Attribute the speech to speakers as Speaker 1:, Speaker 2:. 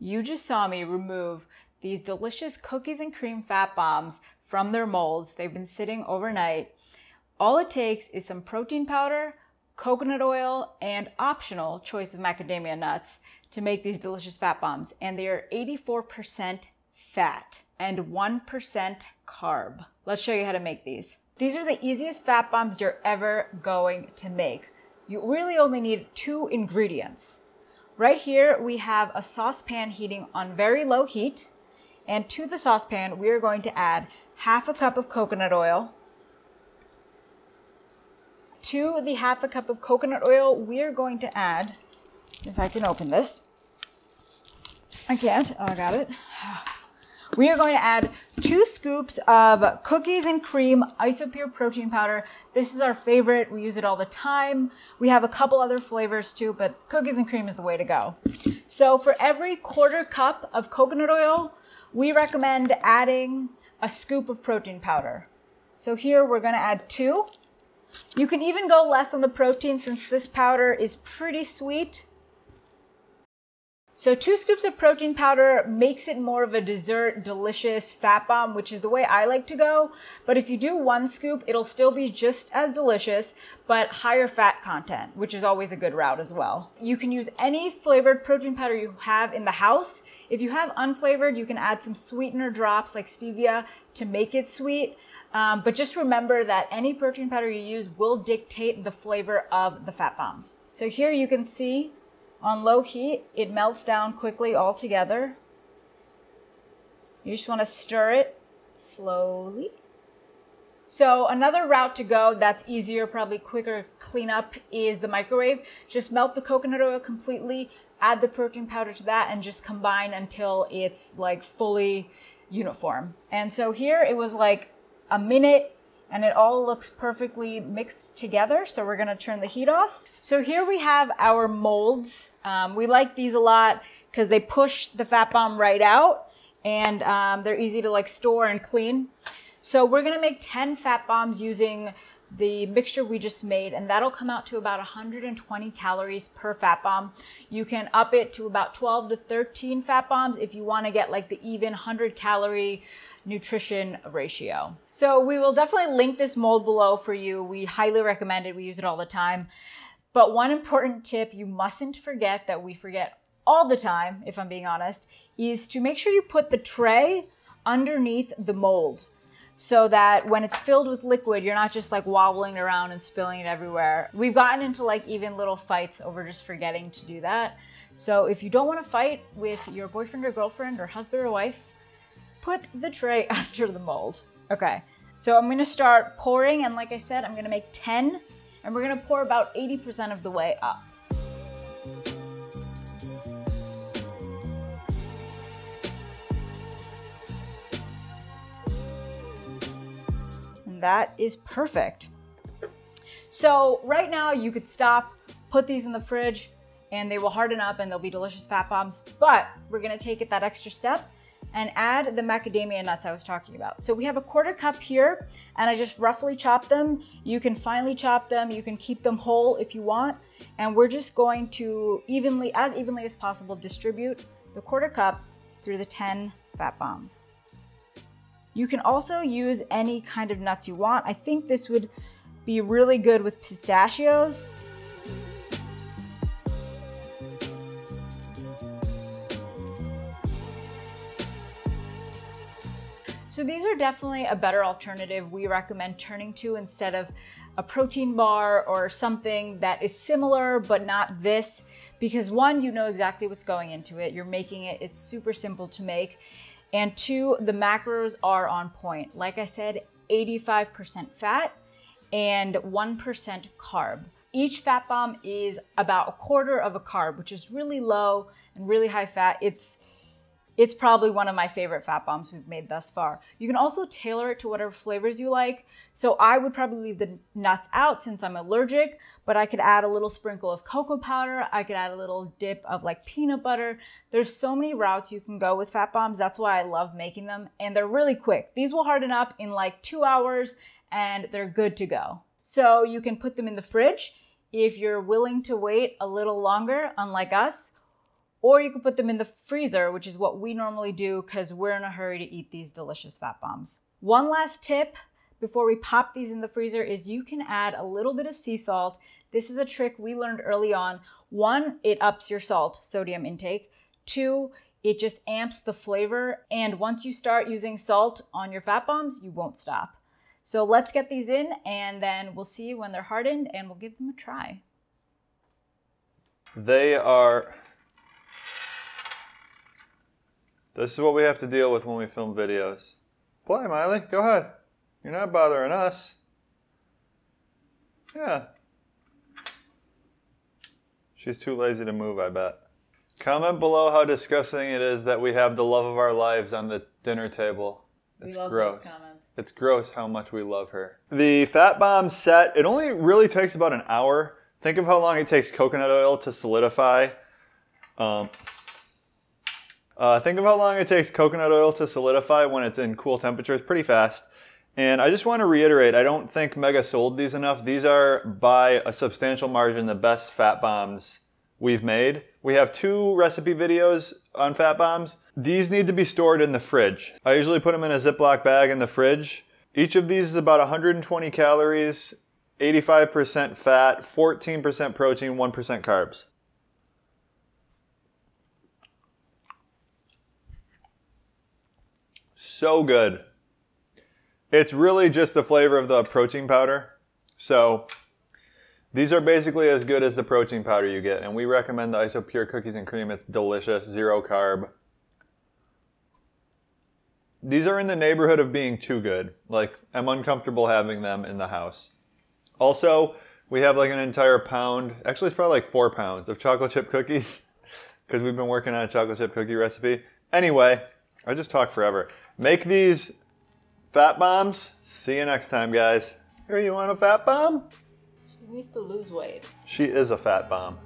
Speaker 1: You just saw me remove these delicious cookies and cream fat bombs from their molds. They've been sitting overnight. All it takes is some protein powder, coconut oil, and optional choice of macadamia nuts to make these delicious fat bombs. And they are 84% fat and 1% carb. Let's show you how to make these. These are the easiest fat bombs you're ever going to make. You really only need 2 ingredients. Right here, we have a saucepan heating on very low heat. And to the saucepan, we are going to add half a cup of coconut oil. To the half a cup of coconut oil, we are going to add, if I can open this. I can't. Oh, I got it. We are going to add 2 scoops of cookies and cream isopure protein powder. This is our favorite. We use it all the time. We have a couple other flavors too, but cookies and cream is the way to go. So for every 1/4 cup of coconut oil, we recommend adding a scoop of protein powder. So here we're going to add 2. You can even go less on the protein since this powder is pretty sweet. So 2 scoops of protein powder makes it more of a dessert, delicious fat bomb, which is the way I like to go. But if you do 1 scoop, it'll still be just as delicious, but higher fat content, which is always a good route as well. You can use any flavored protein powder you have in the house. If you have unflavored, you can add some sweetener drops like stevia to make it sweet. But just remember that any protein powder you use will dictate the flavor of the fat bombs. So here you can see on low heat, it melts down quickly all together. You just want to stir it slowly. So another route to go that's easier, probably quicker cleanup is the microwave. Just melt the coconut oil completely, add the protein powder to that, and just combine until it's like fully uniform. And so here it was like a minute and it all looks perfectly mixed together. So we're gonna turn the heat off. So here we have our molds. We like these a lot because they push the fat bomb right out and they're easy to like store and clean. So we're gonna make 10 fat bombs using the mixture we just made, and that'll come out to about 120 calories per fat bomb. You can up it to about 12 to 13 fat bombs if you want to get like the even 100 calorie nutrition ratio. So we will definitely link this mold below for you. We highly recommend it. We use it all the time. But one important tip you mustn't forget, that we forget all the time, if I'm being honest, is to make sure you put the tray underneath the mold, so that when it's filled with liquid, you're not just like wobbling around and spilling it everywhere. We've gotten into like even little fights over just forgetting to do that. So if you don't want to fight with your boyfriend or girlfriend or husband or wife, put the tray under the mold. Okay, so I'm gonna start pouring, and like I said, I'm gonna make 10, and we're gonna pour about 80% of the way up. That is perfect. So right now you could stop, put these in the fridge, and they will harden up and they'll be delicious fat bombs. But we're gonna take it that extra step and add the macadamia nuts I was talking about. So we have a 1/4 cup here, and I just roughly chopped them. You can finely chop them, you can keep them whole if you want. And we're just going to evenly as possible, distribute the 1/4 cup through the 10 fat bombs. You can also use any kind of nuts you want. I think this would be really good with pistachios. So these are definitely a better alternative we recommend turning to instead of a protein bar or something that is similar but not this, because 1, you know exactly what's going into it. You're making it, it's super simple to make. And 2, the macros are on point. Like I said, 85% fat and 1% carb. Each fat bomb is about 1/4 of a carb, which is really low and really high fat. It's probably one of my favorite fat bombs we've made thus far. You can also tailor it to whatever flavors you like. So I would probably leave the nuts out since I'm allergic, but I could add a little sprinkle of cocoa powder. I could add a little dip of like peanut butter. There's so many routes you can go with fat bombs. That's why I love making them, and they're really quick. These will harden up in like 2 hours and they're good to go. So you can put them in the fridge if you're willing to wait a little longer, unlike us. Or you could put them in the freezer, which is what we normally do because we're in a hurry to eat these delicious fat bombs. One last tip before we pop these in the freezer is you can add a little bit of sea salt. This is a trick we learned early on. 1, it ups your sodium intake. 2, it just amps the flavor. And once you start using salt on your fat bombs, you won't stop. So let's get these in and then we'll see you when they're hardened and we'll give them a try.
Speaker 2: This is what we have to deal with when we film videos. Play, Miley. Go ahead. You're not bothering us. Yeah. She's too lazy to move, I bet. Comment below how disgusting it is that we have the love of our lives on the dinner table. It's gross. Those comments. It's gross how much we love her. The fat bomb set, it only really takes about an hour. Think of how long it takes coconut oil to solidify. Think of how long it takes coconut oil to solidify when it's in cool temperatures. Pretty fast. And I just want to reiterate, I don't think Mega sold these enough. These are, by a substantial margin, the best fat bombs we've made. We have 2 recipe videos on fat bombs. These need to be stored in the fridge. I usually put them in a Ziploc bag in the fridge. Each of these is about 120 calories, 85% fat, 14% protein, 1% carbs. So good. It's really just the flavor of the protein powder. So these are basically as good as the protein powder you get. And we recommend the Isopure Cookies and Cream. It's delicious, 0 carb. These are in the neighborhood of being too good. Like, I'm uncomfortable having them in the house. Also, we have like an entire pound, actually it's probably like 4 pounds of chocolate chip cookies because we've been working on a chocolate chip cookie recipe. Anyway, I just talk forever. Make these fat bombs. See you next time, guys. Here, you want a fat bomb?
Speaker 1: She needs to lose weight.
Speaker 2: She is a fat bomb.